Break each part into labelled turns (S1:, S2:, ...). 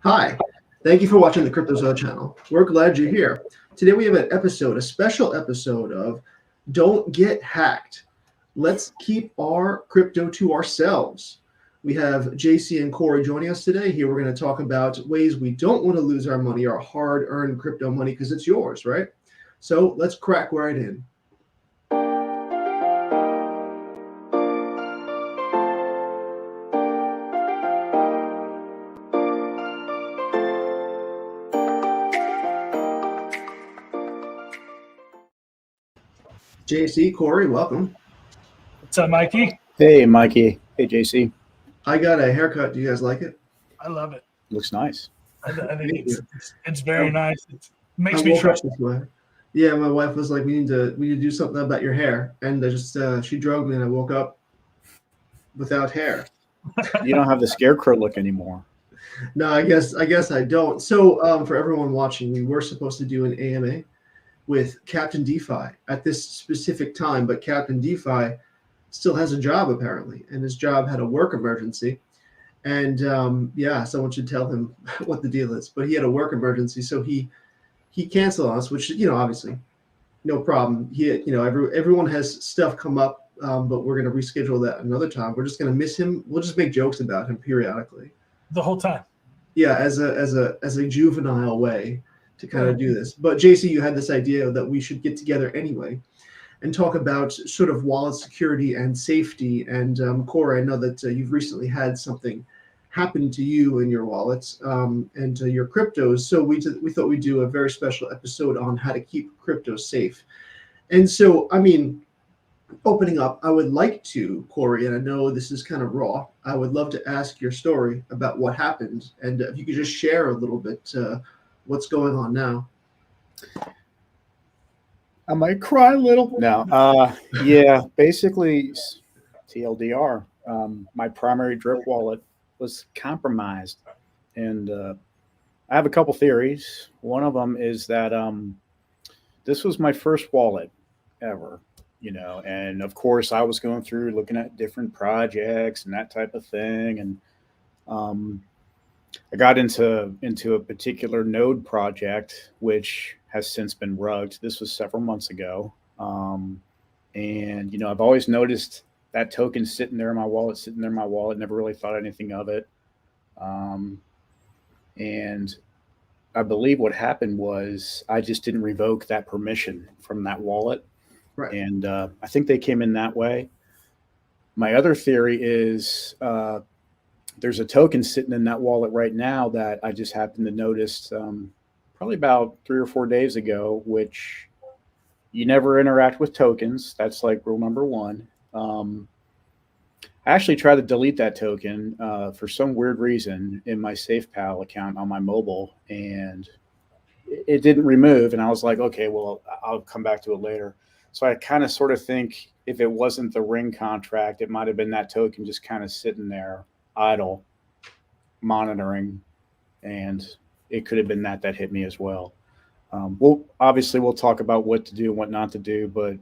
S1: Hi, thank you for watching the Cryptozoa channel. We're glad you're here. Today we have a special episode of Don't Get Hacked. Let's keep our crypto to ourselves. We have JC and Kory joining us today. Here we're going to talk about ways we don't want to lose our money, our hard-earned crypto money, because it's yours, right? So let's crack right in. JC, Kory, welcome.
S2: What's up, Mikey?
S3: Hey, Mikey. Hey, JC.
S1: I got a haircut. Do you guys like it?
S2: I love it.
S3: Looks nice.
S2: I think it's very nice. It makes me
S1: woke up
S2: trust.
S1: this way. Yeah, my wife was like, "We need to do something about your hair," and she drove me, and I woke up without hair.
S3: You don't have the scarecrow look anymore.
S1: No, I guess I don't. So, for everyone watching, we were supposed to do an AMA with Captain DeFi at this specific time, but Captain DeFi still has a job apparently, and his job had a work emergency. And someone should tell him what the deal is. But he had a work emergency, so he canceled on us, which obviously no problem. Everyone has stuff come up, but we're going to reschedule that another time. We're just going to miss him. We'll just make jokes about him periodically.
S2: The whole time.
S1: Yeah, as a juvenile way to kind of do this. But JC, you had this idea that we should get together anyway and talk about sort of wallet security and safety. And Kory, I know that you've recently had something happen to you in your wallets and to your cryptos. So we thought we'd do a very special episode on how to keep crypto safe. And so, opening up, I would like to, Kory, and I know this is kind of raw, I would love to ask your story about what happened. And if you could just share a little bit what's going on now.
S3: I might cry a little. No. Basically, TLDR, my primary drip wallet was compromised. And I have a couple theories. One of them is that this was my first wallet ever, and of course I was going through looking at different projects and that type of thing. And I got into a particular node project, which has since been rugged. This was several months ago. And I've always noticed that token sitting there in my wallet, never really thought anything of it. And I believe what happened was I just didn't revoke that permission from that wallet.
S1: Right.
S3: And I think they came in that way. My other theory is there's a token sitting in that wallet right now that I just happened to notice probably about 3 or 4 days ago, which you never interact with tokens. That's like rule number one. I actually tried to delete that token for some weird reason in my SafePal account on my mobile, and it didn't remove. And I was like, okay, well, I'll come back to it later. So I kind of sort of think if it wasn't the Ring contract, it might have been that token just kind of sitting there idle, monitoring, and it could have been that hit me as well. We'll talk about what to do and what not to do, but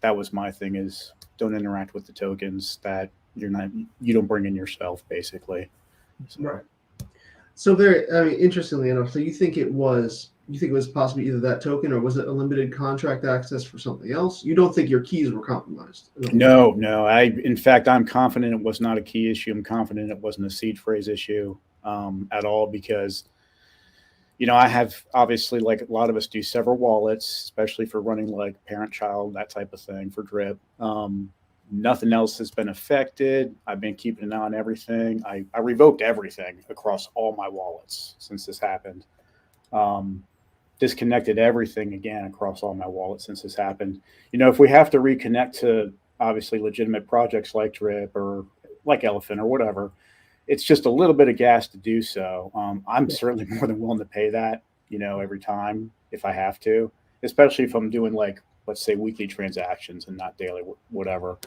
S3: that was my thing: is don't interact with the tokens that you don't bring in yourself, basically. So.
S1: Right. So interestingly enough, so you think it was possibly either that token, or was it a limited contract access for something else? You don't think your keys were compromised?
S3: No. In fact, I'm confident it was not a key issue. I'm confident it wasn't a seed phrase issue at all, because I have, obviously, like a lot of us do, several wallets, especially for running like parent-child, that type of thing for drip. Nothing else has been affected. I've been keeping an eye on everything. I revoked everything across all my wallets since this happened. Disconnected everything again across all my wallets since this happened. If we have to reconnect to obviously legitimate projects like Drip or like Elephant or whatever, it's just a little bit of gas to do so. I'm certainly more than willing to pay that, every time if I have to, especially if I'm doing like, let's say, weekly transactions and not daily, whatever.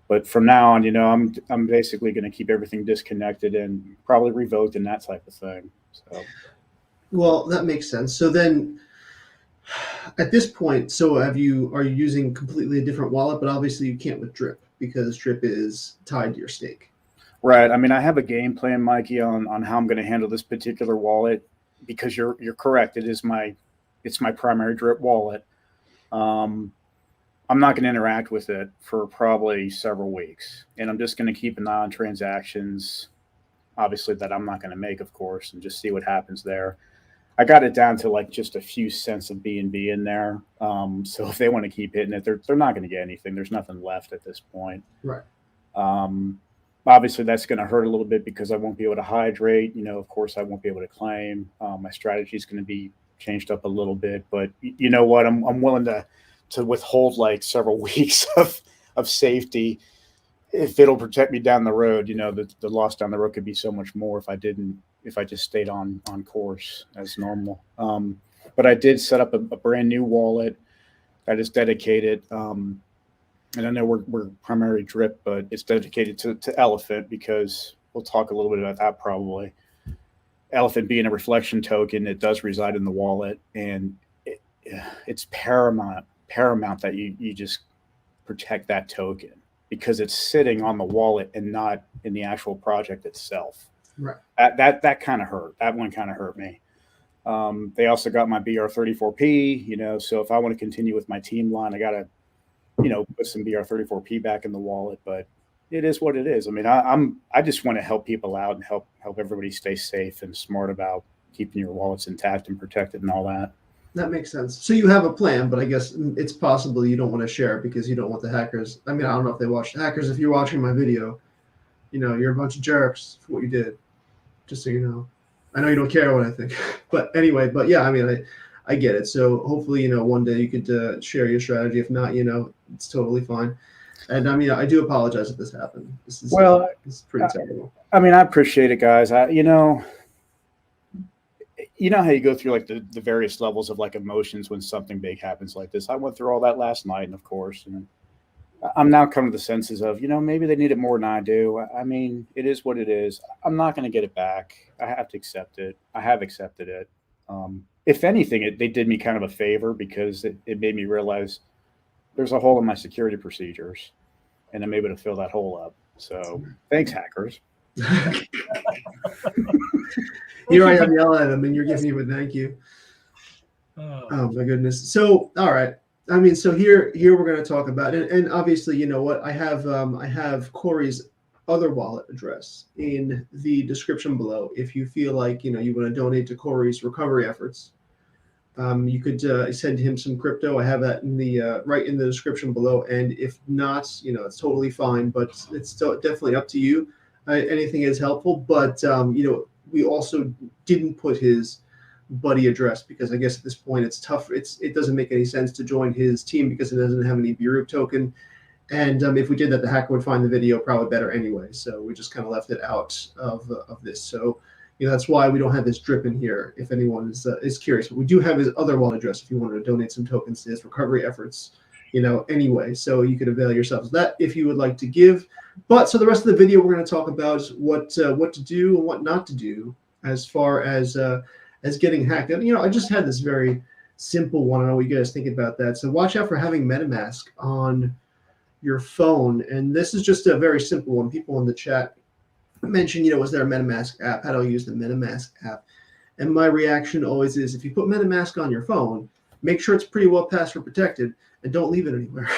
S3: But from now on, I'm basically going to keep everything disconnected and probably revoked and that type of thing. So.
S1: Well, that makes sense. So then, at this point, are you using completely a different wallet? But obviously, you can't with Drip because Drip is tied to your stake.
S3: Right. I mean, I have a game plan, Mikey, on how I'm going to handle this particular wallet, because you're correct. It's my primary drip wallet. I'm not going to interact with it for probably several weeks, and I'm just going to keep an eye on transactions, obviously that I'm not going to make, of course, and just see what happens there. I got it down to like just a few cents of BNB in there. So if they want to keep hitting it, they're not going to get anything. There's nothing left at this point.
S1: Right.
S3: Obviously, that's going to hurt a little bit because I won't be able to hydrate. Of course, I won't be able to claim. My strategy is going to be changed up a little bit. But you know what? I'm willing to withhold like several weeks of safety if it'll protect me down the road. The loss down the road could be so much more if I just stayed on course as normal. But I did set up a brand new wallet that is dedicated. And I know we're primary drip, but it's dedicated to Elephant, because we'll talk a little bit about that probably. Elephant being a reflection token, it does reside in the wallet, and it's paramount that you just protect that token, because it's sitting on the wallet and not in the actual project itself.
S1: Right.
S3: That kind of hurt. That one kind of hurt me. They also got my BR34P, so if I want to continue with my team line, I got to, put some BR34P back in the wallet, but it is what it is. I mean, I just want to help people out and help everybody stay safe and smart about keeping your wallets intact and protected and all that.
S1: That makes sense. So you have a plan, but I guess it's possible you don't want to share it because you don't want the hackers. I mean, I don't know if they watch hackers. If you're watching my video, you're a bunch of jerks for what you did. Just so you know. I know you don't care what I think, but anyway. But yeah, I mean, I get it. So hopefully, one day you could share your strategy. If not, it's totally fine. And I mean, I do apologize if this happened. This is pretty terrible.
S3: I mean, I appreciate it, guys. You know how you go through like the various levels of like emotions when something big happens like this. I went through all that last night, and of course, and I'm now coming to the senses of, maybe they need it more than I do. I mean, it is what it is. I'm not going to get it back. I have to accept it. I have accepted it. If anything, they did me kind of a favor, because it made me realize there's a hole in my security procedures, and I'm able to fill that hole up. So thanks, hackers.
S1: Here I am yelling at them, and you're giving me a thank you. Oh my goodness. So, all right. I mean, so here we're going to talk about it, and obviously, you know what? I have Kory's other wallet address in the description below. If you feel like you want to donate to Kory's recovery efforts, you could send him some crypto. I have that in the right in the description below. And if not, it's totally fine. But it's still definitely up to you. Anything is helpful. But we also didn't put his buddy address, because I guess at this point it's tough. It doesn't make any sense to join his team because it doesn't have any Bureau token. And if we did that, the hacker would find the video probably better anyway. So we just kind of left it out of this. So that's why we don't have this drip in here, if anyone is curious. But we do have his other wallet address if you wanted to donate some tokens to his recovery efforts, anyway. So you could avail yourselves of that if you would like to give. But so the rest of the video, we're going to talk about what to do and what not to do as far as getting hacked. And, I just had this very simple one. I don't know what you guys think about that. So watch out for having MetaMask on your phone. And this is just a very simple one. People in the chat mentioned, was there a MetaMask app? How do I use the MetaMask app? And my reaction always is, if you put MetaMask on your phone, make sure it's pretty well password protected and don't leave it anywhere.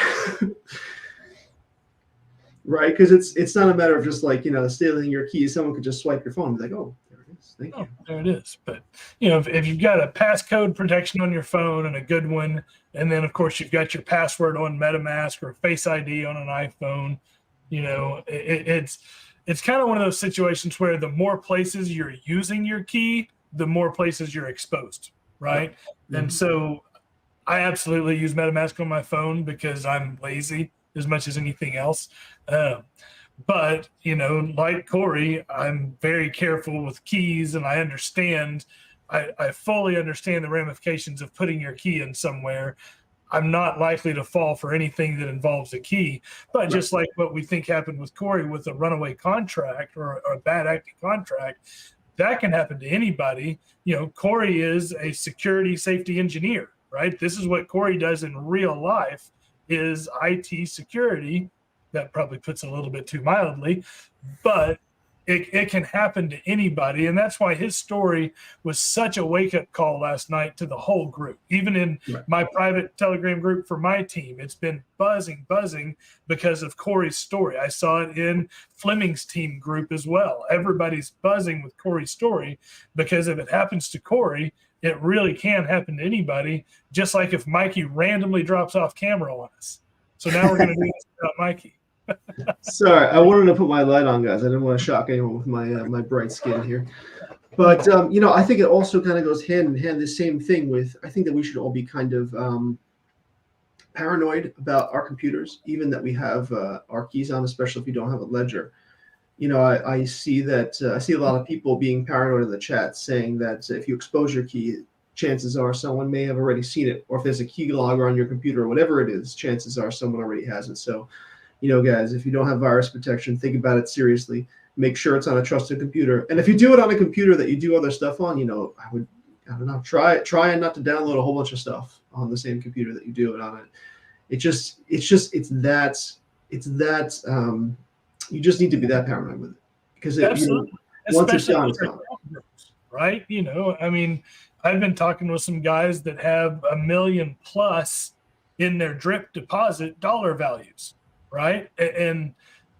S1: Right? Because it's not a matter of just like, stealing your keys. Someone could just swipe your phone and be like, oh, there it is. Thank you.
S2: There it is. But, if you've got a passcode protection on your phone, and a good one, and then, of course, you've got your password on MetaMask or Face ID on an iPhone, it's kind of one of those situations where the more places you're using your key, the more places you're exposed, right? Mm-hmm. And so I absolutely use MetaMask on my phone because I'm lazy as much as anything else. But, like Kory, I'm very careful with keys, and I understand, I fully understand the ramifications of putting your key in somewhere. I'm not likely to fall for anything that involves a key. But just like what we think happened with Kory with a runaway contract or a bad acting contract, that can happen to anybody. Kory is a security safety engineer, right? This is what Kory does in real life, is IT security. That probably puts it a little bit too mildly, but it can happen to anybody. And that's why his story was such a wake-up call last night to the whole group. Even in my private Telegram group for my team, it's been buzzing because of Kory's story. I saw it in Fleming's team group as well. Everybody's buzzing with Kory's story, because if it happens to Kory, it really can happen to anybody, just like if Mikey randomly drops off camera on us. So now we're going to do this about Mikey.
S1: Sorry, I wanted to put my light on, guys. I didn't want to shock anyone with my my bright skin here. But I think it also kind of goes hand in hand. The same thing with, I think that we should all be kind of paranoid about our computers, even that we have our keys on, especially if you don't have a ledger. I see that I see a lot of people being paranoid in the chat, saying that if you expose your key, chances are someone may have already seen it, or if there's a keylogger on your computer or whatever it is, chances are someone already has it. So, guys, if you don't have virus protection, think about it seriously. Make sure it's on a trusted computer. And if you do it on a computer that you do other stuff on, I don't know, try and not to download a whole bunch of stuff on the same computer that you do it on it. It's that you just need to be that paranoid with it, because once it's gone, it's gone.
S2: Right? I mean, I've been talking with some guys that have $1 million plus in their drip deposit dollar values. Right. And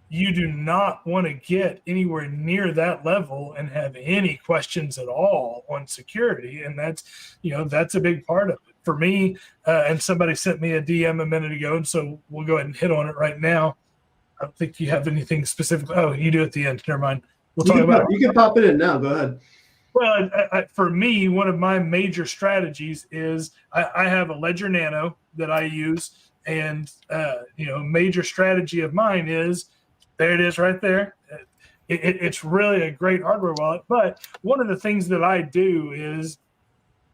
S2: you do not want to get anywhere near that level and have any questions at all on security. And that's a big part of it for me. And somebody sent me a DM a minute ago, and so we'll go ahead and hit on it right now. I don't think you have anything specific. Oh, you do at the end. Never mind. We'll talk about it.
S1: You can pop it in now. Go ahead.
S2: Well, for me, one of my major strategies is I have a Ledger Nano that I use. And, major strategy of mine is, there it is right there. It's really a great hardware wallet. But one of the things that I do is,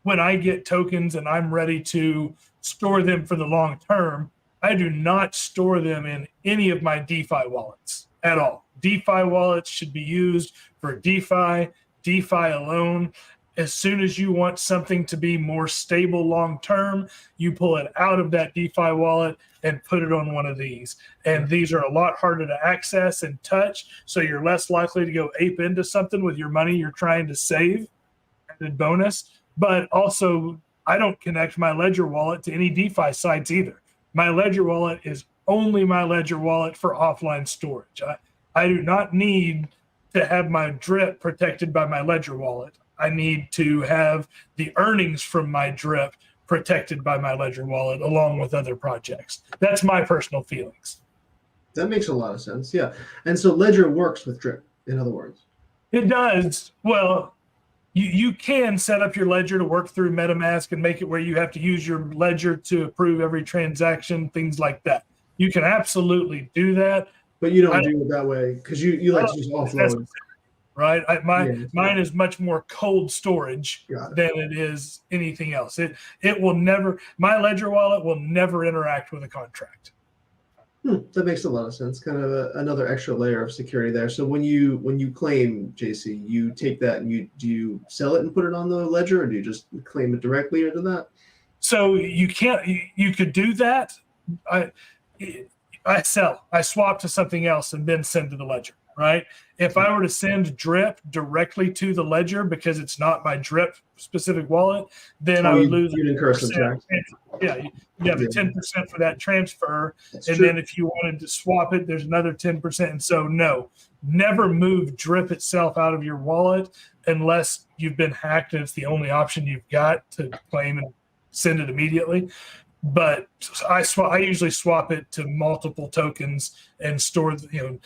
S2: when I get tokens and I'm ready to store them for the long term, I do not store them in any of my DeFi wallets at all. DeFi wallets should be used for DeFi alone. As soon as you want something to be more stable long-term, you pull it out of that DeFi wallet and put it on one of these. And these are a lot harder to access and touch, so you're less likely to go ape into something with your money you're trying to save. Added bonus. But also, I don't connect my Ledger wallet to any DeFi sites either. My Ledger wallet is only my Ledger wallet for offline storage. I do not need to have my drip protected by my Ledger wallet. I need to have the earnings from my drip protected by my Ledger wallet, along with other projects. That's my personal feelings.
S1: That makes a lot of sense. Yeah. And so Ledger works with drip, in other words.
S2: It does. Well, you can set up your Ledger to work through MetaMask and make it where you have to use your Ledger to approve every transaction, things like that. You can absolutely do that.
S1: But you don't do it that way, because you like to just offload.
S2: Right. Mine is much more cold storage than it is anything else. It will never, my Ledger wallet will never interact with a contract.
S1: That makes a lot of sense. Kind of another extra layer of security there. So when you claim, JC, you take that and do you sell it and put it on the Ledger, or do you just claim it directly into that?
S2: So you could do that. I swap to something else and then send to the Ledger. Right. If I were to send drip directly to the Ledger because it's not my drip specific wallet, then I would lose.
S1: You'd incur some tax.
S2: Yeah, you have a 10% for that transfer. Then if you wanted to swap it, there's another 10%. And so no, never move drip itself out of your wallet unless you've been hacked and it's the only option you've got to claim and send it immediately. But I usually swap it to multiple tokens and store, Bitcoin,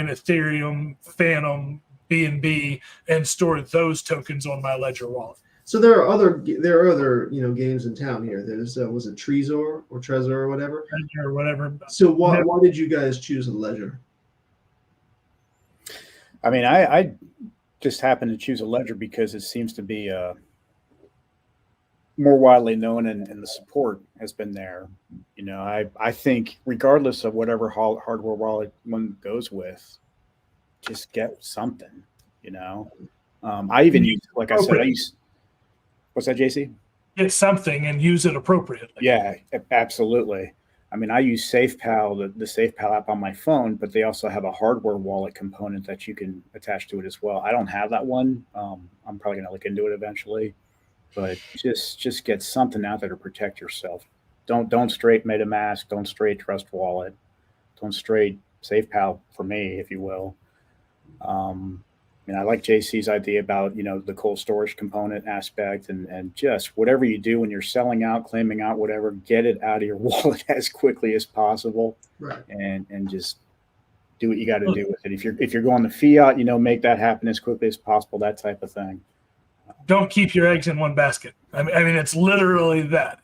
S2: Ethereum, Phantom, BNB, and store those tokens on my Ledger wallet.
S1: So there are other games in town here. There's was it Trezor or whatever?
S2: Ledger or whatever.
S1: So why did you guys choose a Ledger?
S3: I mean, I just happened to choose a Ledger because it seems to be more widely known, and the support has been there. I think regardless of whatever hardware wallet one goes with, just get something. I even use, like I said, what's that, JC?
S2: Get something and use it appropriately.
S3: Yeah, absolutely. I mean, I use SafePal, the SafePal app on my phone, but they also have a hardware wallet component that you can attach to it as well. I don't have that one. I'm probably going to look into it eventually, but just get something out there to protect yourself. Don't straight MetaMask, don't straight Trust Wallet, don't straight SafePal for me, if you will. I like JC's idea about, the cold storage component aspect, and just whatever you do when you're selling out, claiming out, whatever, get it out of your wallet as quickly as possible,
S1: Right.
S3: and just do what you got to do with it. If you're going to fiat, make that happen as quickly as possible, that type of thing.
S2: Don't keep your eggs in one basket. I mean, it's literally that.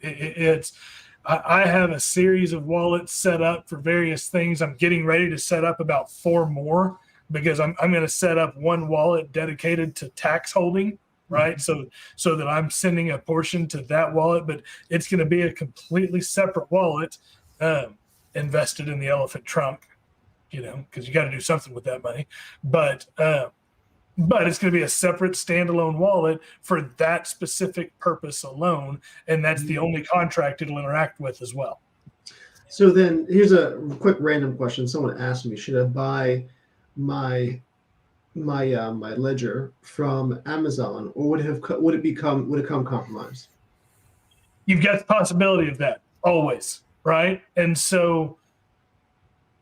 S2: I have a series of wallets set up for various things. I'm getting ready to set up about 4 more, because I'm going to set up one wallet dedicated to tax holding, right?
S1: Mm-hmm.
S2: So that I'm sending a portion to that wallet, but it's going to be a completely separate wallet, invested in the elephant trunk, because you got to do something with that money. But it's going to be a separate standalone wallet for that specific purpose alone, and that's the only contract it'll interact with as well.
S1: So then here's a quick random question. Someone asked me, should I buy my ledger from Amazon, or would it come compromised?
S2: You've got the possibility of that always, right? And so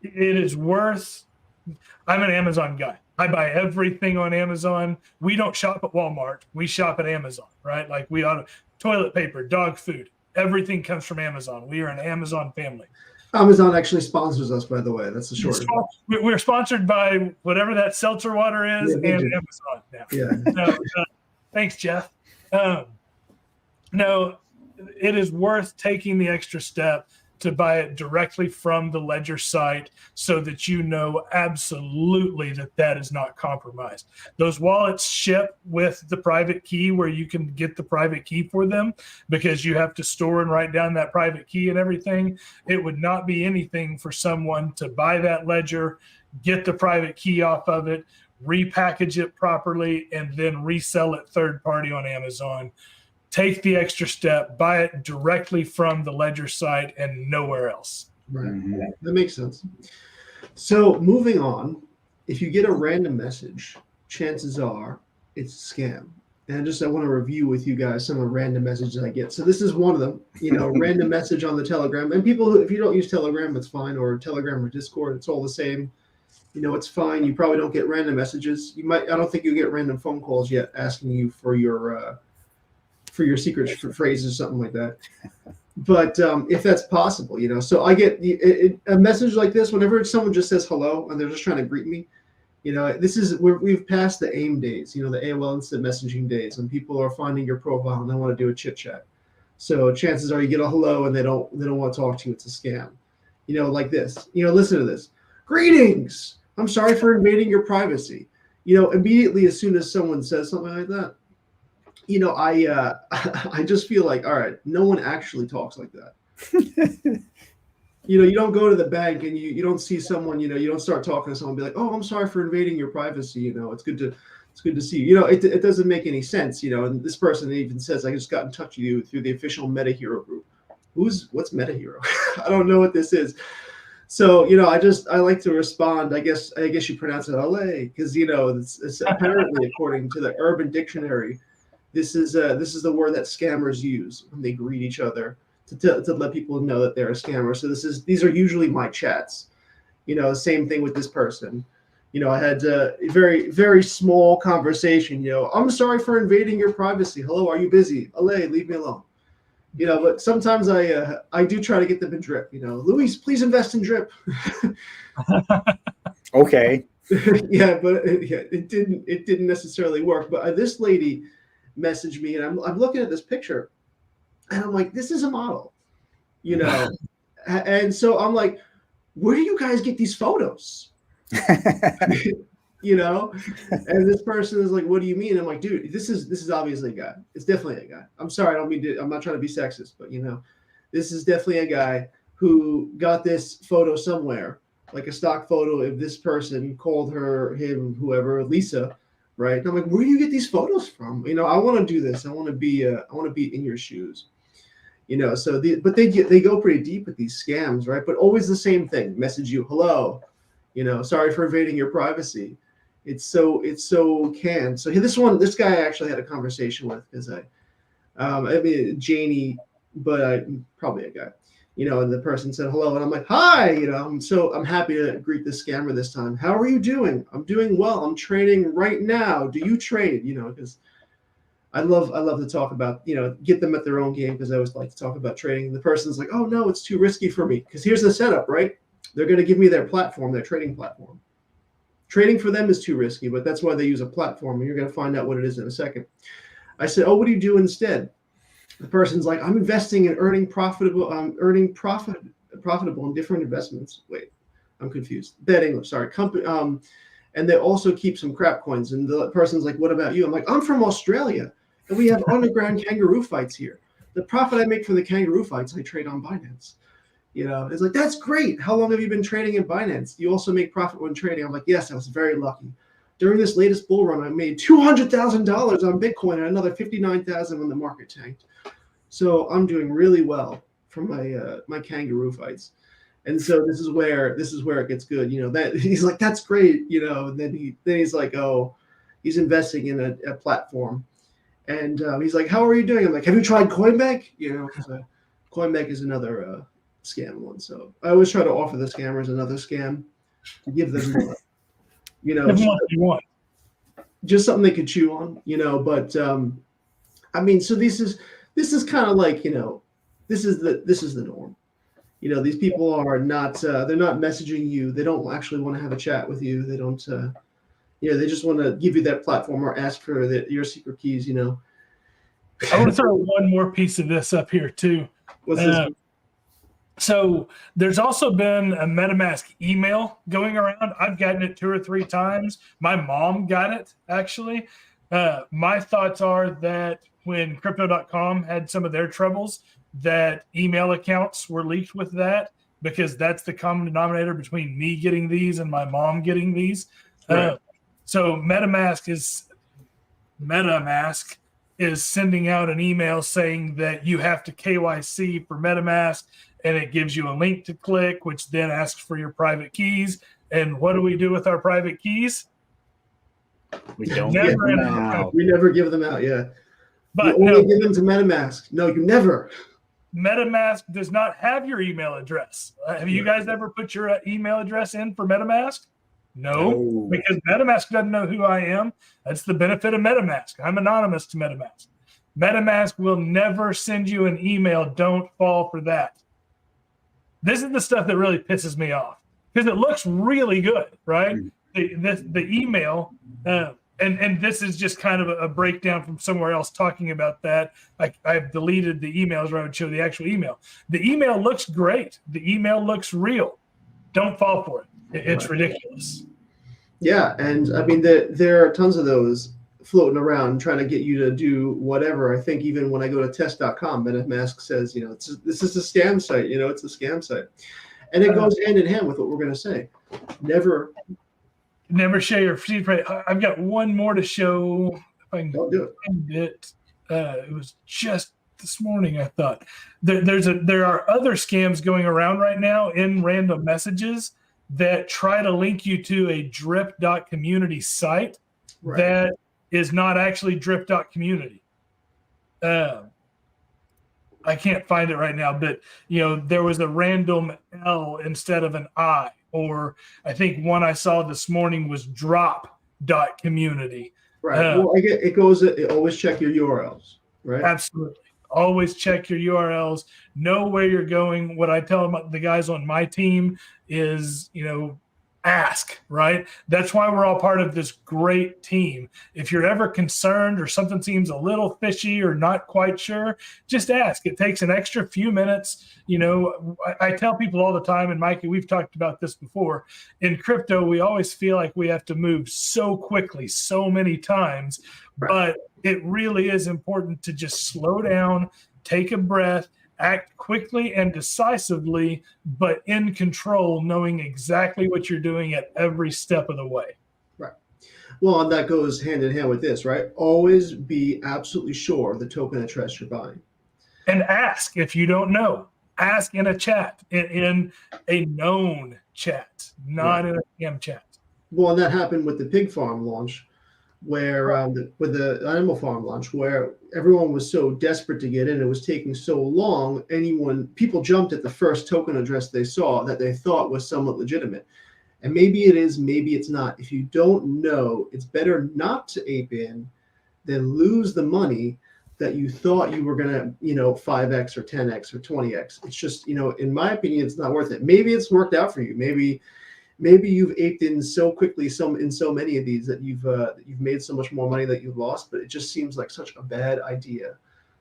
S2: it is worth. I'm an Amazon guy. I buy everything on Amazon. We don't shop at Walmart. We shop at Amazon, right? Like toilet paper, dog food, everything comes from Amazon. We are an Amazon family.
S1: Amazon actually sponsors us, by the way. That's the short.
S2: We're sponsored by whatever that seltzer water is, and Amazon now.
S1: Yeah.
S2: So, thanks, Jeff. No, it is worth taking the extra step to buy it directly from the Ledger site, so that absolutely that is not compromised. Those wallets ship with the private key, where you can get the private key for them, because you have to store and write down that private key and everything. It would not be anything for someone to buy that ledger, get the private key off of it, repackage it properly, and then resell it third party on Amazon. Take the extra step, buy it directly from the Ledger site and nowhere else.
S1: Right. Mm-hmm. That makes sense. So moving on, if you get a random message, chances are it's a scam. And I want to review with you guys some of the random messages I get. So this is one of them, random message on the Telegram. And people if you don't use Telegram, it's fine, or Telegram or Discord, it's all the same. It's fine. You probably don't get random messages. I don't think you'll get random phone calls yet asking you for your secret phrases, something like that. But if that's possible, so I get a message like this whenever someone just says hello and they're just trying to greet me. We've passed the AIM days, the AOL instant messaging days, and people are finding your profile and they want to do a chit chat. So chances are you get a hello and they don't want to talk to you. It's a scam. Like this. Listen to this. Greetings. I'm sorry for invading your privacy. Immediately as soon as someone says something like that, I just feel like, all right, no one actually talks like that. You don't go to the bank and you don't see someone, you don't start talking to someone and be like, oh, I'm sorry for invading your privacy. It's good to see you. It doesn't make any sense, and this person even says, I just got in touch with you through the official MetaHero group. What's MetaHero? I don't know what this is. So, I like to respond. I guess you pronounce it LA, because, it's apparently, according to the Urban Dictionary, this is the word that scammers use when they greet each other to let people know that they're a scammer. So these are usually my chats. Same thing with this person. I had a very, very small conversation. I'm sorry for invading your privacy. Hello, are you busy? LA, leave me alone. But sometimes I do try to get them in drip. Luis, please invest in drip.
S3: Okay.
S1: Yeah, but it didn't necessarily work. But this lady messaged me, and I'm looking at this picture, and I'm like, this is a model, and so I'm like, where do you guys get these photos? And this person is like, what do you mean? I'm like, dude, this is obviously a guy. It's definitely a guy. I'm sorry, I'm not trying to be sexist, but this is definitely a guy who got this photo somewhere, like a stock photo of this person, called him, whoever, Lisa. Right. And I'm like, where do you get these photos from? I want to do this. I want to be in your shoes. So but they go pretty deep with these scams, right? But always the same thing: message you, hello, sorry for invading your privacy. It's so canned. So this guy I actually had a conversation with because Janie, but probably a guy, and the person said hello, and I'm like, hi, I'm happy to greet this scammer this time. How are you doing? I'm doing well. I'm trading right now. Do you trade? Because I love to talk about, get them at their own game, because I always like to talk about trading. The person's like, oh no, it's too risky for me. Because here's the setup, right? They're going to give me their platform, their trading platform. Trading for them is too risky, but that's why they use a platform, and you're going to find out what it is in a second. I said, oh, what do you do instead? The person's like, I'm investing in earning profitable in different investments. Wait, I'm confused. Bad English, sorry. And they also keep some crap coins. And the person's like, what about you? I'm like, I'm from Australia, and we have underground kangaroo fights here. The profit I make from the kangaroo fights, I trade on Binance. It's like, that's great. How long have you been trading in Binance? You also make profit when trading. I'm like, yes, I was very lucky. During this latest bull run, I made $200,000 on Bitcoin and another $59,000 when the market tanked. So I'm doing really well from my kangaroo fights. And so this is where it gets good. That he's like, that's great. And then he's like, oh, he's investing in a platform. And he's like, how are you doing? I'm like, have you tried Coinbank? Because Coinbank is another scam one. So I always try to offer the scammers another scam to give them just something they could chew on, but so this is kind of like, this is the norm. These people are not they're not messaging you. They don't actually want to have a chat with you. They don't they just want to give you that platform or ask for your secret keys. I
S2: want to throw one more piece of this up here too.
S1: What's this?
S2: So there's also been a MetaMask email going around. I've gotten it 2 or 3 times. My mom got it, actually. My thoughts are that when Crypto.com had some of their troubles, that email accounts were leaked with that, because that's the common denominator between me getting these and my mom getting these.
S1: Right.
S2: So MetaMask is sending out an email saying that you have to KYC for MetaMask, and it gives you a link to click, which then asks for your private keys. And what do we do with our private keys?
S3: We don't give them out.
S1: We never give them out, yeah.
S2: But
S1: you only give them to MetaMask. No, you never.
S2: MetaMask does not have your email address. Have you guys ever put your email address in for MetaMask? No, because MetaMask doesn't know who I am. That's the benefit of MetaMask. I'm anonymous to MetaMask. MetaMask will never send you an email. Don't fall for that. This is the stuff that really pisses me off, because it looks really good, right? The email, and this is just kind of a breakdown from somewhere else talking about that. I've deleted the emails where I would show the actual email. The email looks great. The email looks real. Don't fall for it. It's ridiculous.
S1: Yeah, and I mean, there are tons of those floating around trying to get you to do whatever. I think even when I go to test.com, MetaMask says, this is a scam site. It's a scam site. And it goes hand in hand with what we're going to say. Never share your seed phrase. I've got one more to show. If I can do
S2: it. It was just this morning, I thought. There are other scams going around right now in random messages that try to link you to a drip.community site that is not actually drip.community. I can't find it right now, but there was a random L instead of an I, or I think one I saw this morning was drop.community.
S1: Right. Well, always check your URLs, right?
S2: Absolutely. Always check your URLs, know where you're going. What I tell the guys on my team is, ask, right? That's why we're all part of this great team. If you're ever concerned or something seems a little fishy or not quite sure, just ask. It takes an extra few minutes. I tell people all the time, and Mikey, we've talked about this before, in crypto, we always feel like we have to move so quickly, so many times, but it really is important to just slow down, take a breath, act quickly and decisively, but in control, knowing exactly what you're doing at every step of the way.
S1: Right. Well, and that goes hand in hand with this, right? Always be absolutely sure of the token of trust you're buying.
S2: And ask if you don't know. Ask in a chat, in a known chat, not in a scam chat.
S1: Well, and that happened with the pig farm launch, where with the animal farm launch, where everyone was so desperate to get in, it was taking so long. People jumped at the first token address they saw that they thought was somewhat legitimate, and maybe it is, maybe it's not. If you don't know, it's better not to ape in than lose the money that you thought you were gonna, 5x or 10x or 20x. It's just, in my opinion, it's not worth it. Maybe it's worked out for you. Maybe you've aped in so quickly in so many of these that you've made so much more money that you've lost. But it just seems like such a bad idea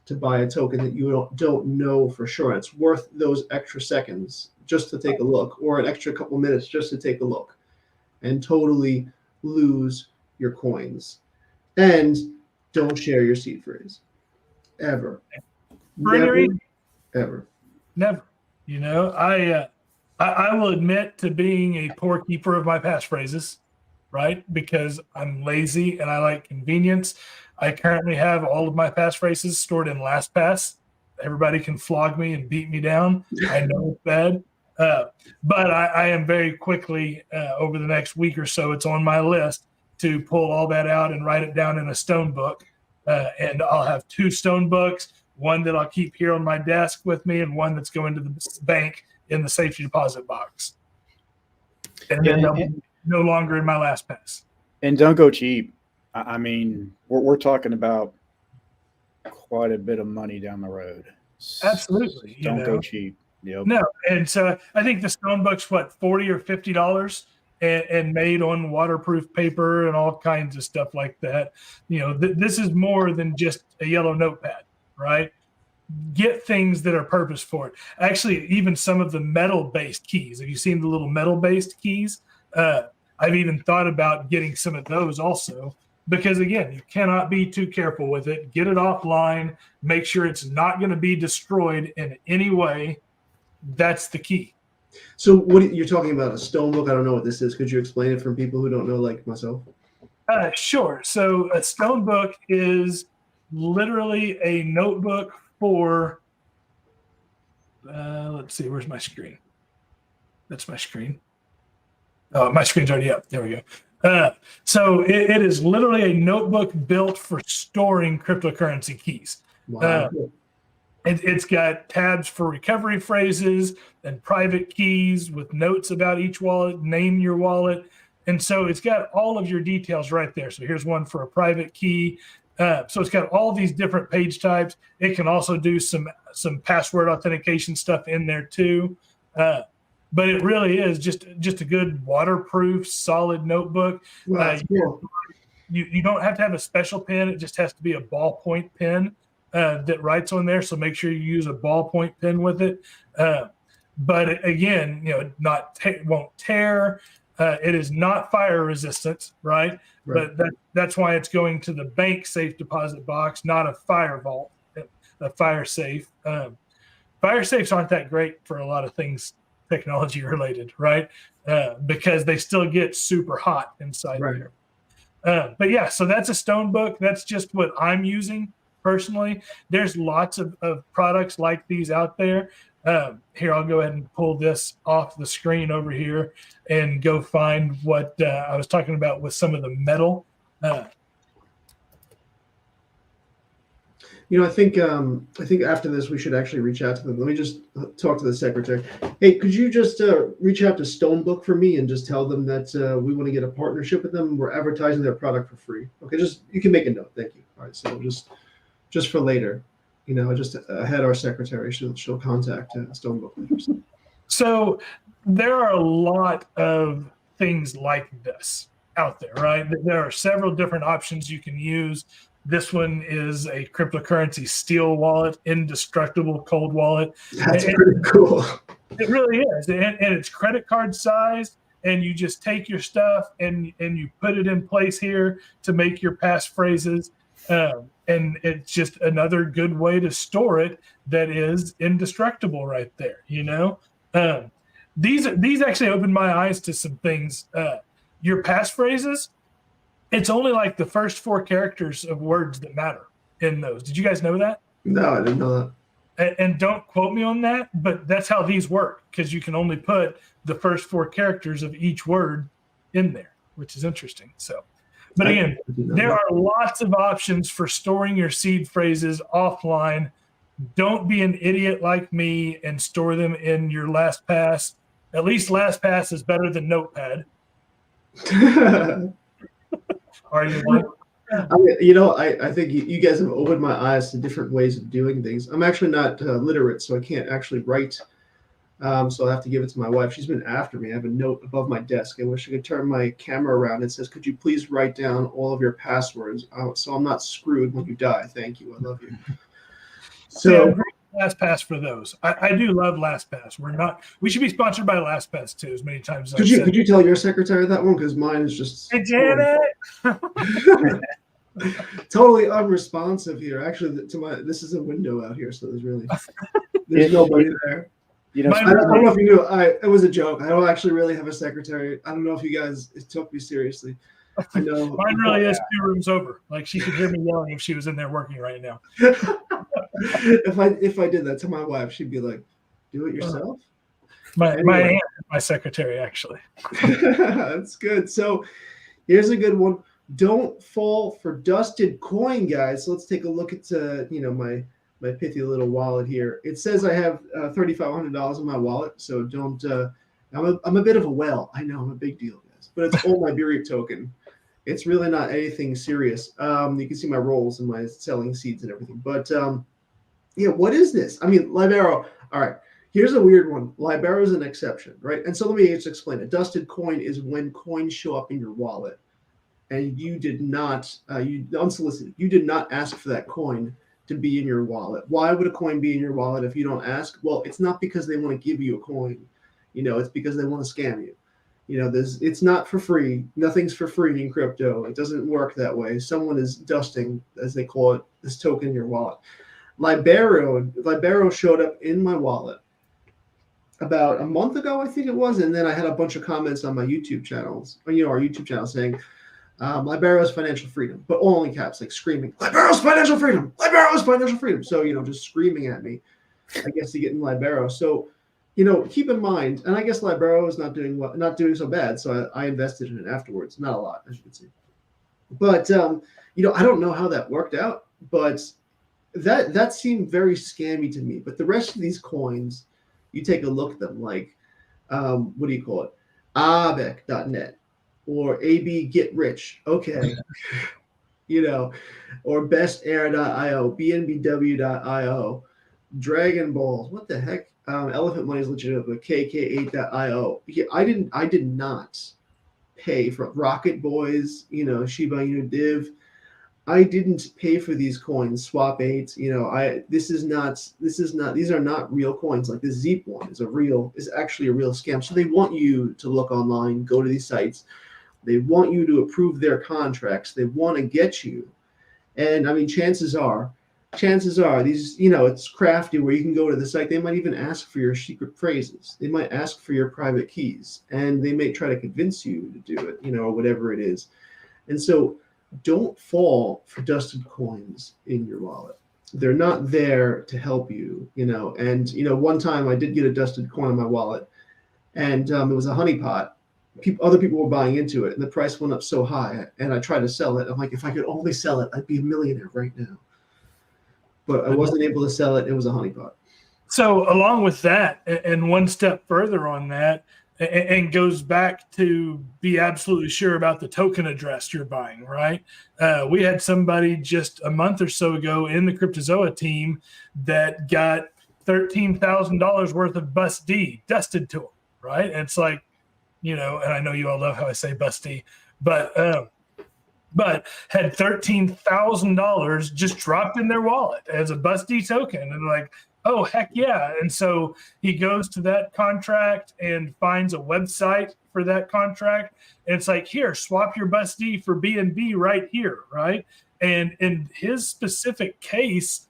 S1: to buy a token that you don't know for sure. It's worth those extra seconds just to take a look, or an extra couple minutes just to take a look, and totally lose your coins. And don't share your seed phrase. Ever. Ever.
S2: Never. I will admit to being a poor keeper of my passphrases, right? Because I'm lazy and I like convenience. I currently have all of my passphrases stored in LastPass. Everybody can flog me and beat me down. I know it's bad. But I am very quickly, over the next week or so, it's on my list to pull all that out and write it down in a stone book. And I'll have 2 stone books, one that I'll keep here on my desk with me, and one that's going to the bank in the safety deposit box. And then they'll be no longer in my LastPass.
S3: And don't go cheap. I mean, we're talking about quite a bit of money down the road.
S2: Absolutely.
S3: Don't go cheap. Yep.
S2: No. And so I think the stone book's $40 or $50 and made on waterproof paper and all kinds of stuff like that. This is more than just a yellow notepad, right? Get things that are purpose for it. Actually, even some of the metal-based keys. Have you seen the little metal-based keys? I've even thought about getting some of those also, because again, you cannot be too careful with it. Get it offline. Make sure it's not going to be destroyed in any way. That's the key.
S1: So what you're talking about, a stone book? I don't know what this is. Could you explain it for people who don't know, like myself?
S2: Sure. So a stone book is literally a notebook for, let's see, where's my screen? That's my screen. Oh, my screen's already up. There we go. So it is literally a notebook built for storing cryptocurrency keys.
S1: Wow.
S2: It's got tabs for recovery phrases and private keys with notes about each wallet, name your wallet. And so it's got all of your details right there. So here's one for a private key. So it's got all these different page types. It can also do some password authentication stuff in there too. But it really is just a good waterproof, solid notebook.
S1: Wow, cool.
S2: You don't have to have a special pen. It just has to be a ballpoint pen that writes on there. So make sure you use a ballpoint pen with it. But again, won't tear. It is not fire resistant, right? But that's why it's going to the bank safe deposit box, not a fire vault, a fire safe. Fire safes aren't that great for a lot of things technology related, right? Because they still get super hot inside there. But yeah, so that's a stone book. That's just what I'm using personally. There's lots of products like these out there. Here, I'll go ahead and pull this off the screen over here and go find what I was talking about with some of the metal.
S1: I think after this we should actually reach out to them. Let me just talk to the secretary. Hey, could you just reach out to Stonebook for me and just tell them that we want to get a partnership with them? We're advertising their product for free. Okay, you can make a note. Thank you. All right, so just for later. Just ahead our secretary, she'll contact Stonebook.
S2: So there are a lot of things like this out there, right? There are several different options you can use. This one is a cryptocurrency steel wallet, indestructible cold wallet.
S1: That's pretty cool.
S2: It really is. And it's credit card sized, and you just take your stuff and you put it in place here to make your passphrases. And it's just another good way to store it that is indestructible right there, These actually opened my eyes to some things. Your passphrases, it's only like the first 4 characters of words that matter in those. Did you guys know that?
S1: No, I didn't know that.
S2: and don't quote me on that, but that's how these work, because you can only put the first 4 characters of each word in there, which is interesting. So, but again, there are lots of options for storing your seed phrases offline. Don't be an idiot like me and store them in your LastPass. At least LastPass is better than Notepad. Are you like?
S1: I think you guys have opened my eyes to different ways of doing things. I'm actually not literate, so I can't actually write. So I'll have to give it to my wife. She's been after me. I have a note above my desk. I wish I could turn my camera around. It says, "Could you please write down all of your passwords so I'm not screwed when you die? Thank you. I love you." So
S2: LastPass for those. I do love LastPass. We should be sponsored by LastPass too, as many times as
S1: could you tell your secretary that one? Because mine is just
S2: Janet.
S1: totally unresponsive here. Actually, this is a window out here, so there's nobody there.
S3: You know,
S1: I don't know if you knew. It was a joke. I don't actually really have a secretary. I don't know if you guys took me seriously. I know.
S2: Mine really is 2 rooms over. Like, she could hear me yelling if she was in there working right now.
S1: If I did that to my wife, she'd be like, "Do it yourself."
S2: My aunt is my secretary, actually.
S1: That's good. So here's a good one. Don't fall for dusted coin, guys. So let's take a look at my pithy little wallet here. It says I have $3,500 in my wallet, so don't. I'm a bit of a whale. I know I'm a big deal, guys, but it's all my Bereap token. It's really not anything serious. You can see my rolls and my selling seeds and everything. But what is this? I mean, Libero. All right, here's a weird one. Libero is an exception, right? And so let me just explain. A dusted coin is when coins show up in your wallet, and you did not, unsolicited, you did not ask for that coin to be in your wallet. Why would a coin be in your wallet if you don't ask? Well, it's not because they want to give you a coin. It's because they want to scam you. It's not for free. Nothing's for free in crypto. It doesn't work that way. Someone is dusting, as they call it, this token in your wallet. Libero showed up in my wallet about a month ago, I think it was, and then I had a bunch of comments on my YouTube channels, our YouTube channel saying, Libero's financial freedom, but all in caps, like screaming, Libero's financial freedom, Libero's financial freedom. So, just screaming at me, I guess, to get in Libero. So, keep in mind, and I guess Libero is not doing so bad. So I invested in it afterwards. Not a lot, as you can see. But, I don't know how that worked out, but that seemed very scammy to me. But the rest of these coins, you take a look at them, like, what do you call it? Abec.net. Or AB Get Rich, okay, or bestair.io, bnbw.io, Dragon Balls, what the heck? Elephant Money is legit, but kk8.io. I did not pay for Rocket Boys, Shiba Inu Div. I didn't pay for these coins. Swap 8, these are not real coins. Like the Zeep one is actually a real scam. So they want you to look online, go to these sites. They want you to approve their contracts. They want to get you. And I mean, chances are these, it's crafty where you can go to the site. They might even ask for your secret phrases. They might ask for your private keys, and they may try to convince you to do it, or whatever it is. And so don't fall for dusted coins in your wallet. They're not there to help you, and, one time I did get a dusted coin in my wallet, and it was a honeypot. Other people were buying into it, and the price went up so high, and I tried to sell it. I'm like, if I could only sell it, I'd be a millionaire right now. But I wasn't able to sell it. It was a honeypot. So
S2: along with that, and one step further on that, and goes back to be absolutely sure about the token address you're buying, right? We had somebody just a month or so ago in the Cryptozoa team that got $13,000 worth of BUSD dusted to them, right? And it's like, and I know you all love how I say busty, but had $13,000 just dropped in their wallet as a busty token, and like, oh heck yeah! And so he goes to that contract and finds a website for that contract, and it's like, here, swap your busty for BNB right here, right? And in his specific case,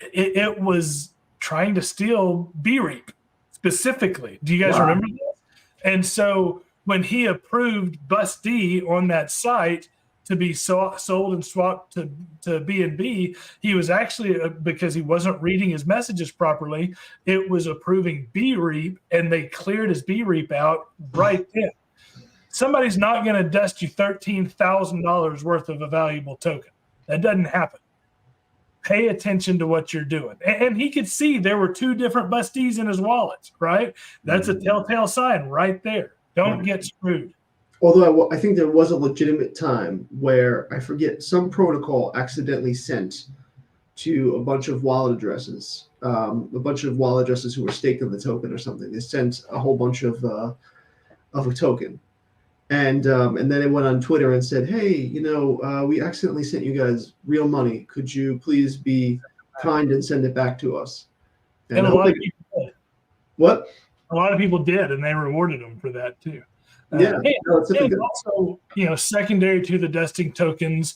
S2: it was trying to steal Bereap specifically. Do you guys remember that? And so when he approved BUSD on that site, to be sold and swapped to BNB, he was actually, because he wasn't reading his messages properly, it was approving BREAP, and they cleared his BREAP out right then. Somebody's not going to dust you $13,000 worth of a valuable token. That doesn't happen. Pay attention to what you're doing. And he could see there were 2 different bustees in his wallet, right? That's a telltale sign right there. Don't get screwed.
S1: Although I think there was a legitimate time where, I forget, some protocol accidentally sent to a bunch of wallet addresses, who were staked on the token or something. They sent a whole bunch of a token. And then it went on Twitter and said, hey, we accidentally sent you guys real money. Could you please be kind and send it back to us?
S2: And a lot of people did.
S1: What?
S2: A lot of people did, and they rewarded them for that too.
S1: Yeah.
S2: And also, secondary to the dusting tokens,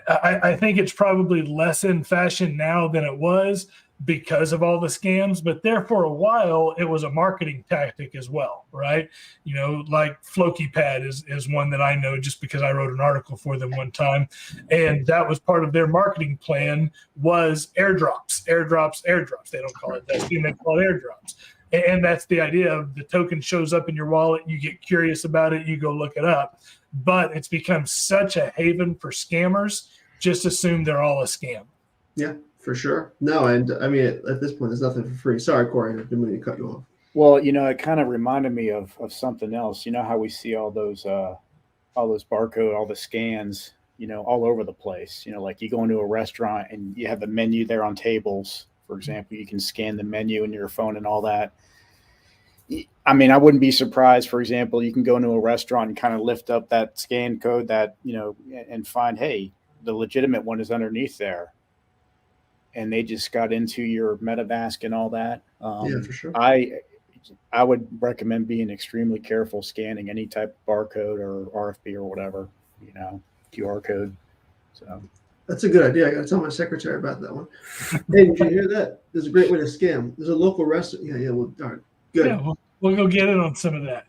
S2: I think it's probably less in fashion now than it was because of all the scams, but there for a while, it was a marketing tactic as well, right? Like FlokiPad is one that I know just because I wrote an article for them one time, and that was part of their marketing plan was airdrops. They don't call it dusting, they call it airdrops. And that's the idea of the token shows up in your wallet, you get curious about it, you go look it up. But it's become such a haven for scammers, just assume they're all a scam.
S1: Yeah, for sure. No, and I mean, at this point, there's nothing for free. Sorry, Kory, I didn't mean to cut you off.
S3: Well, it kind of reminded me of something else. How we see all those barcode, all the scans, all over the place. Like you go into a restaurant and you have the menu there on tables. For example, you can scan the menu in your phone and all that. I mean, I wouldn't be surprised, for example, you can go into a restaurant and kind of lift up that scan code that, and find, hey, the legitimate one is underneath there. And they just got into your MetaMask and all that.
S1: Yeah, for sure.
S3: I would recommend being extremely careful scanning any type of barcode or RFB or whatever, QR code. So.
S1: That's a good idea. I got to tell my secretary about that one. Hey, did you hear that? There's a great way to scam. There's a local restaurant. Yeah. Well, all right. Good.
S2: Yeah, we'll go get in on some of that.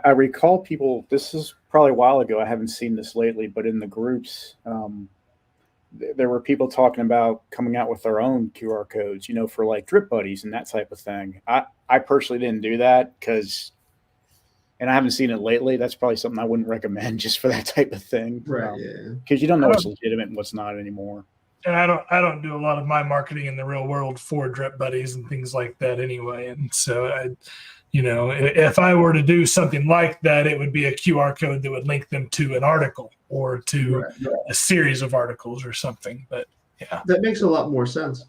S3: I recall people, this is probably a while ago. I haven't seen this lately, but in the groups, there were people talking about coming out with their own QR codes, for like drip buddies and that type of thing. I personally didn't do that and I haven't seen it lately. That's probably something I wouldn't recommend just for that type of thing.
S1: Right. Yeah.
S3: Because you don't know what's legitimate and what's not anymore.
S2: And I don't do a lot of my marketing in the real world for drip buddies and things like that anyway. And so, if I were to do something like that, it would be a QR code that would link them to an article or to a series of articles or something. But yeah,
S1: that makes a lot more sense.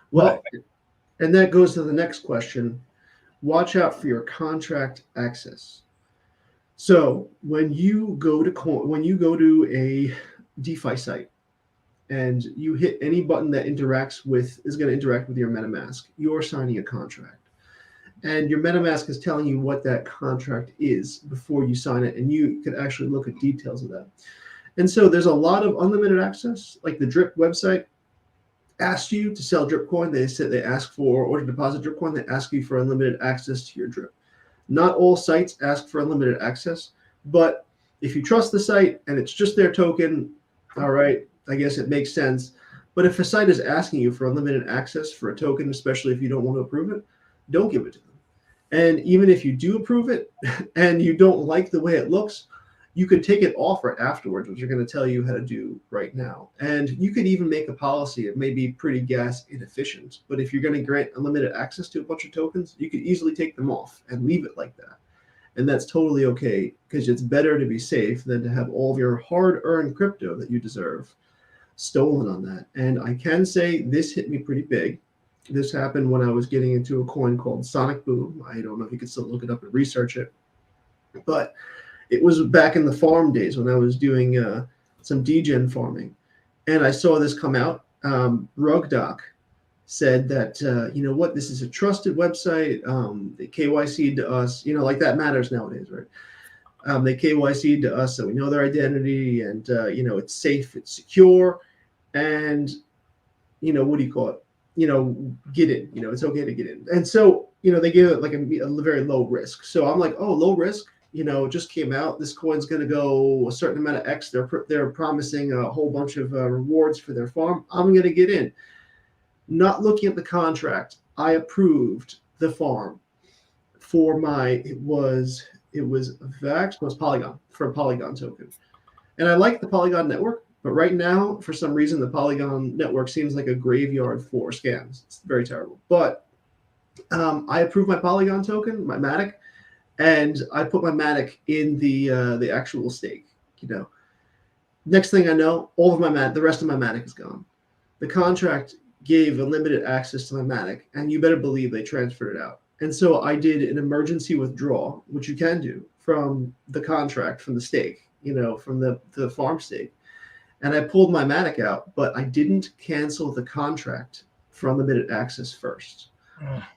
S1: Well, and that goes to the next question. Watch out for your contract access. So when you go to a DeFi site and you hit any button that is going to interact with your MetaMask, you're signing a contract. And your MetaMask is telling you what that contract is before you sign it, and you can actually look at details of that. And so there's a lot of unlimited access, like the Drip website asked you to sell drip coin. They said they ask for, or to deposit drip coin, they ask you for unlimited access to your drip. Not all sites ask for unlimited access, but if you trust the site and it's just their token, all right, I guess it makes sense. But if a site is asking you for unlimited access for a token, especially if you don't want to approve it, don't give it to them. And even if you do approve it and you don't like the way it looks, you could take it off right afterwards, which are going to tell you how to do right now. And you could even make a policy. It may be pretty gas inefficient, but if you're going to grant unlimited access to a bunch of tokens, you could easily take them off and leave it like that. And that's totally okay, because it's better to be safe than to have all of your hard-earned crypto that you deserve stolen on that. And I can say this hit me pretty big. This happened when I was getting into a coin called Sonic Boom. I don't know if you could still look it up and research it, but it was back in the farm days when I was doing some degen farming, and I saw this come out. RugDoc said that, this is a trusted website. They KYC'd to us, like that matters nowadays, right? They KYC'd to us, so we know their identity, and, it's safe, it's secure, and, what do you call it? Get in, it's okay to get in. And so, they give it like a very low risk. So I'm like, oh, low risk. just came out. This coin's going to go a certain amount of X. They're promising a whole bunch of rewards for their farm. I'm going to get in. Not looking at the contract, I approved the farm for it was Vax plus Polygon for a Polygon token. And I like the Polygon network, but right now, for some reason, the Polygon network seems like a graveyard for scams. It's very terrible. But I approved my Polygon token, my Matic, and I put my Matic in the actual stake. Next thing I know, the rest of my Matic is gone. The contract gave unlimited access to my Matic, and you better believe they transferred it out. And so I did an emergency withdrawal, which you can do from the contract, from the stake, from the farm stake. And I pulled my Matic out, but I didn't cancel the contract for unlimited access first.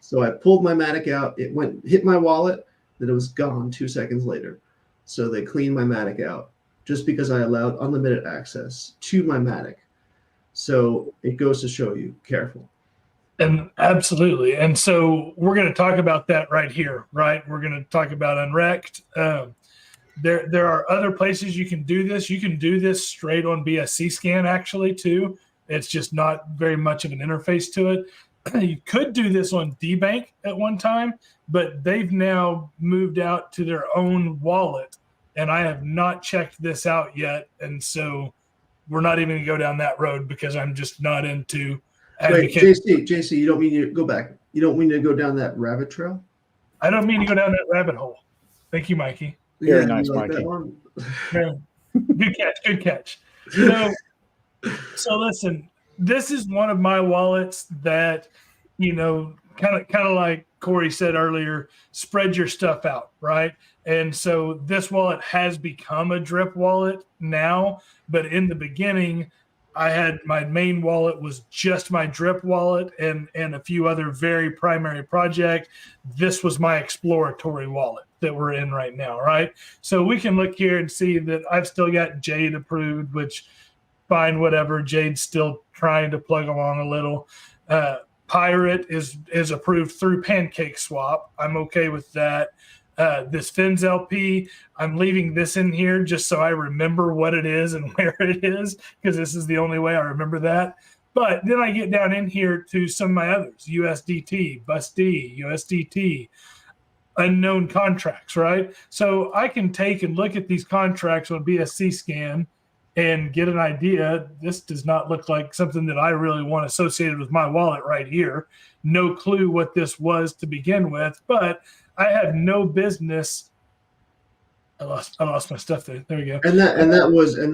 S1: So I pulled my Matic out. It hit my wallet, then it was gone 2 seconds later. So they cleaned my Matic out just because I allowed unlimited access to my Matic. So it goes to show you, careful.
S2: And absolutely. And so we're going to talk about that right here, right? We're going to talk about unrekt. There are other places you can do this. You can do this straight on BSC scan actually too. It's just not very much of an interface to it. You could do this on DBank at one time, but they've now moved out to their own wallet, and I have not checked this out yet. And so we're not even going to go down that road because I'm just not into advocating.
S1: Wait, JC, you don't mean to go back. You don't mean to go down that rabbit trail?
S2: I don't mean to go down that rabbit hole. Thank you, Mikey.
S3: Very nice, Mikey.
S2: Good catch. So listen, this is one of my wallets that, kind of like Kory said earlier, spread your stuff out, right? And so this wallet has become a drip wallet now, but in the beginning, I had my main wallet was just my drip wallet and a few other very primary projects. This was my exploratory wallet that we're in right now, right? So we can look here and see that I've still got Jade approved, which fine, whatever. Jade's still trying to plug along a little. Pirate is approved through PancakeSwap. I'm okay with that. This Fins LP, I'm leaving this in here just so I remember what it is and where it is, because this is the only way I remember that. But then I get down in here to some of my others, USDT, BUSD, USDT, unknown contracts, right? So I can take and look at these contracts on BSC scan and get an idea. This does not look like something that I really want associated with my wallet right here. No clue what this was to begin with, but I have no business. I lost my stuff there. There we go.
S1: And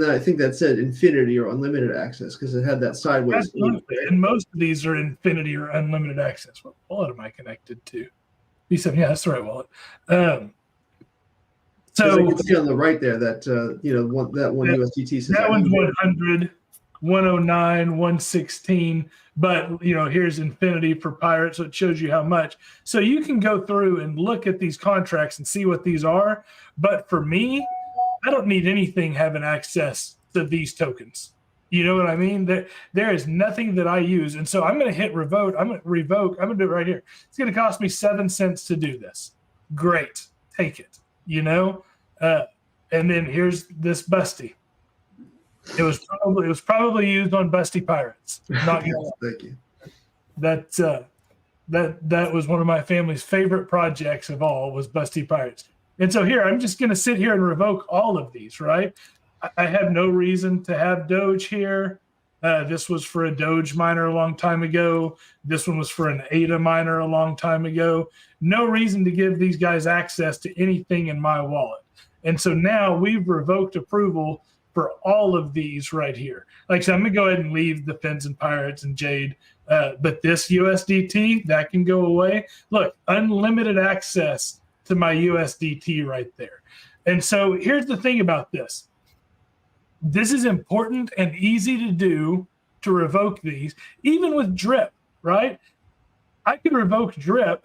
S1: I think that said infinity or unlimited access because it had that sideways.
S2: And most of these are infinity or unlimited access. What wallet am I connected to? B7. Yeah, that's the right wallet. So
S1: you can see on the right there that that one USDT says
S2: that one's 100, 109, 116. But here's infinity for Pirate, so it shows you how much. So you can go through and look at these contracts and see what these are. But for me, I don't need anything having access to these tokens. You know what I mean? There is nothing that I use. And so I'm going to hit revoke. I'm going to do it right here. It's going to cost me 7 cents to do this. Great. Take it. And then here's this Busty. It was probably used on Busty Pirates. Not
S1: Thank you.
S2: That was one of my family's favorite projects of all was Busty Pirates. And so here I'm just going to sit here and revoke all of these, right? I have no reason to have Doge here. This was for a Doge miner a long time ago. This one was for an ADA miner a long time ago. No reason to give these guys access to anything in my wallet. And so now we've revoked approval for all of these right here. Like I said, I'm going to go ahead and leave the Fins and Pirates and Jade. But this USDT, that can go away. Look, unlimited access to my USDT right there. And so here's the thing about this. This is important and easy to do to revoke these, even with drip, right? I could revoke drip,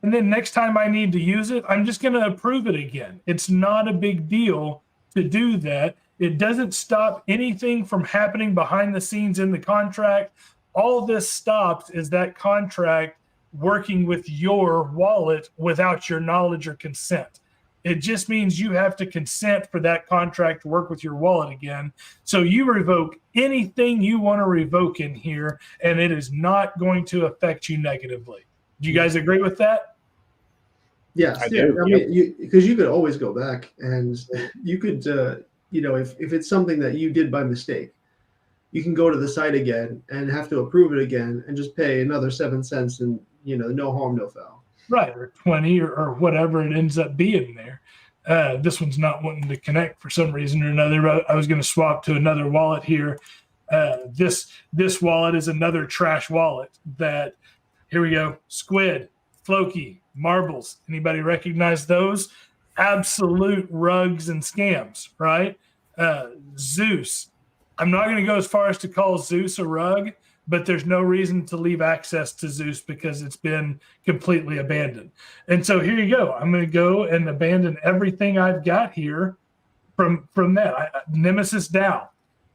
S2: and then next time I need to use it, I'm just going to approve it again. It's not a big deal to do that. It doesn't stop anything from happening behind the scenes in the contract. All this stops is that contract working with your wallet without your knowledge or consent. It just means you have to consent for that contract to work with your wallet again. So you revoke anything you want to revoke in here, and it is not going to affect you negatively. Do you guys agree with that?
S1: Yes.
S3: I do.
S1: I mean, because you could always go back and you could, if it's something that you did by mistake, you can go to the site again and have to approve it again and just pay another 7 cents and, no harm, no foul.
S2: Right, or 20 or whatever it ends up being there. This one's not wanting to connect for some reason or another. I was going to swap to another wallet here. This wallet is another trash wallet that, here we go, Squid, Floki, Marbles. Anybody recognize those? Absolute rugs and scams, right? Zeus. I'm not going to go as far as to call Zeus a rug, but there's no reason to leave access to Zeus because it's been completely abandoned. And so here you go. I'm going to go and abandon everything I've got here from that. Nemesis DAO.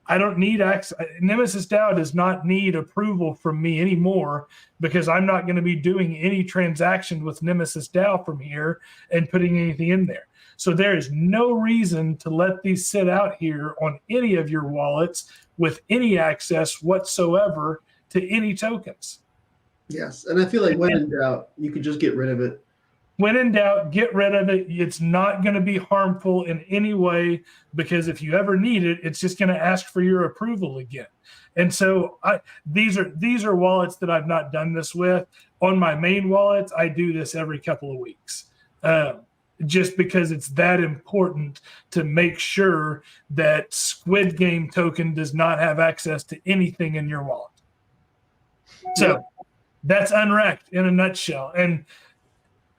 S2: I don't need access. Nemesis DAO does not need approval from me anymore because I'm not going to be doing any transaction with Nemesis DAO from here and putting anything in there. So there is no reason to let these sit out here on any of your wallets with any access whatsoever to any tokens.
S1: Yes. And I feel like when in doubt, you could just get rid of it.
S2: When in doubt, get rid of it. It's not going to be harmful in any way because if you ever need it, it's just going to ask for your approval again. And so these are wallets that I've not done this with. On my main wallets, I do this every couple of weeks. Just because it's that important to make sure that Squid Game token does not have access to anything in your wallet. So that's unrekt in a nutshell. And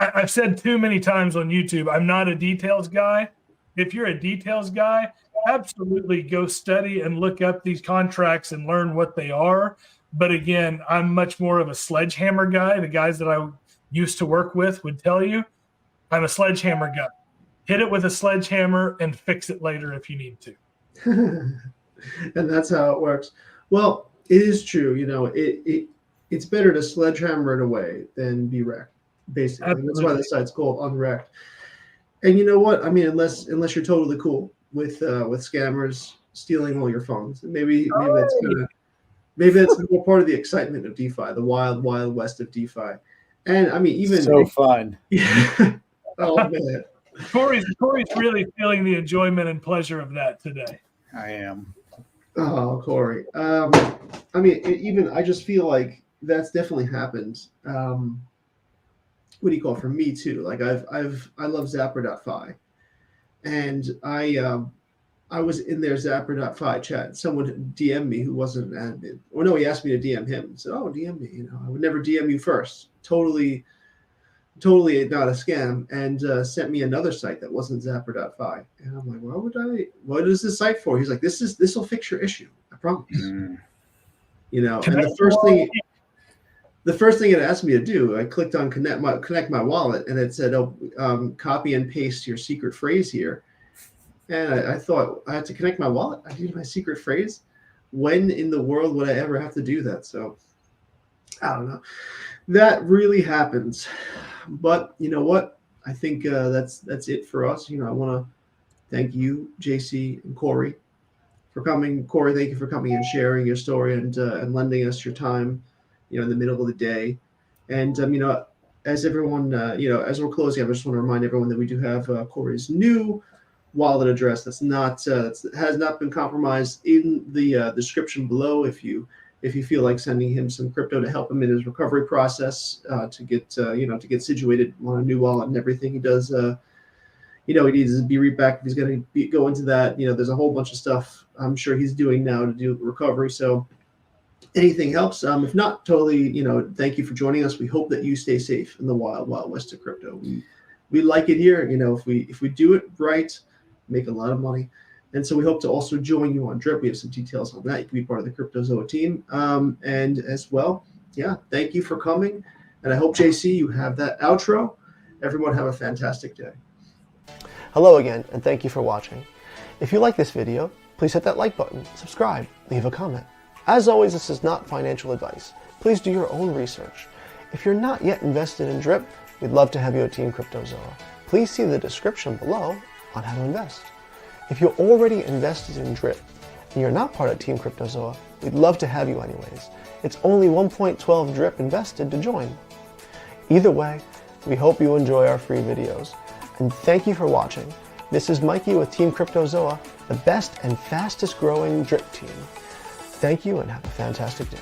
S2: I've said too many times on YouTube, I'm not a details guy. If you're a details guy, absolutely go study and look up these contracts and learn what they are. But again, I'm much more of a sledgehammer guy. The guys that I used to work with would tell you, I'm a sledgehammer guy. Hit it with a sledgehammer and fix it later if you need to.
S1: And that's how it works. Well, it is true. It's better to sledgehammer it away than be wrecked, basically. And that's why the site's called unrekt. And you know what? I mean, unless you're totally cool with scammers stealing all your funds, maybe that's more part of the excitement of DeFi, the wild west of DeFi. And I mean, even
S3: so fun.
S1: Yeah. Oh man,
S2: Kory's really feeling the enjoyment and pleasure of that today.
S3: I am.
S1: Oh, Kory. I mean, I just feel like that's definitely happened. What do you call it? For me too? Like I love Zapper.fi, and I was in their Zapper.fi chat. Someone DM'd me who wasn't an admin. Or no, he asked me to DM him. I said, "Oh, DM me. I would never DM you first." Totally not a scam, and sent me another site that wasn't Zapper.fi. And I'm like, what is this site for? He's like, this will fix your issue. I promise. And the first thing it asked me to do, I clicked on connect my wallet, and it said, copy and paste your secret phrase here. And I thought I had to connect my wallet. I need my secret phrase. When in the world would I ever have to do that? So I don't know. That really happens. But you know what? I think that's it for us. I want to thank you, JC and Kory, for coming. Kory, thank you for coming and sharing your story and lending us your time, in the middle of the day. And as everyone, as we're closing, I just want to remind everyone that we do have Kory's new wallet address that's has not been compromised in the description below. If you feel like sending him some crypto to help him in his recovery process, to get situated on a new wallet and everything, he does. He needs to be rebacked if he's going to go into that. There's a whole bunch of stuff I'm sure he's doing now to do recovery. So anything helps. If not, totally. Thank you for joining us. We hope that you stay safe in the wild west of crypto. We like it here. If we do it right, make a lot of money. And so we hope to also join you on Drip. We have some details on that. You can be part of the Cryptozoa team. And as well, thank you for coming. And I hope, JC, you have that outro. Everyone have a fantastic day.
S4: Hello again, and thank you for watching. If you like this video, please hit that like button, subscribe, leave a comment. As always, this is not financial advice. Please do your own research. If you're not yet invested in Drip, we'd love to have you at Team Cryptozoa. please see the description below on how to invest. If you're already invested in Drip and you're not part of Team Cryptozoa, we'd love to have you anyways. It's only 1.12 Drip invested to join. Either way, we hope you enjoy our free videos. And thank you for watching. This is Mikey with Team Cryptozoa, the best and fastest growing Drip team. Thank you and have a fantastic day.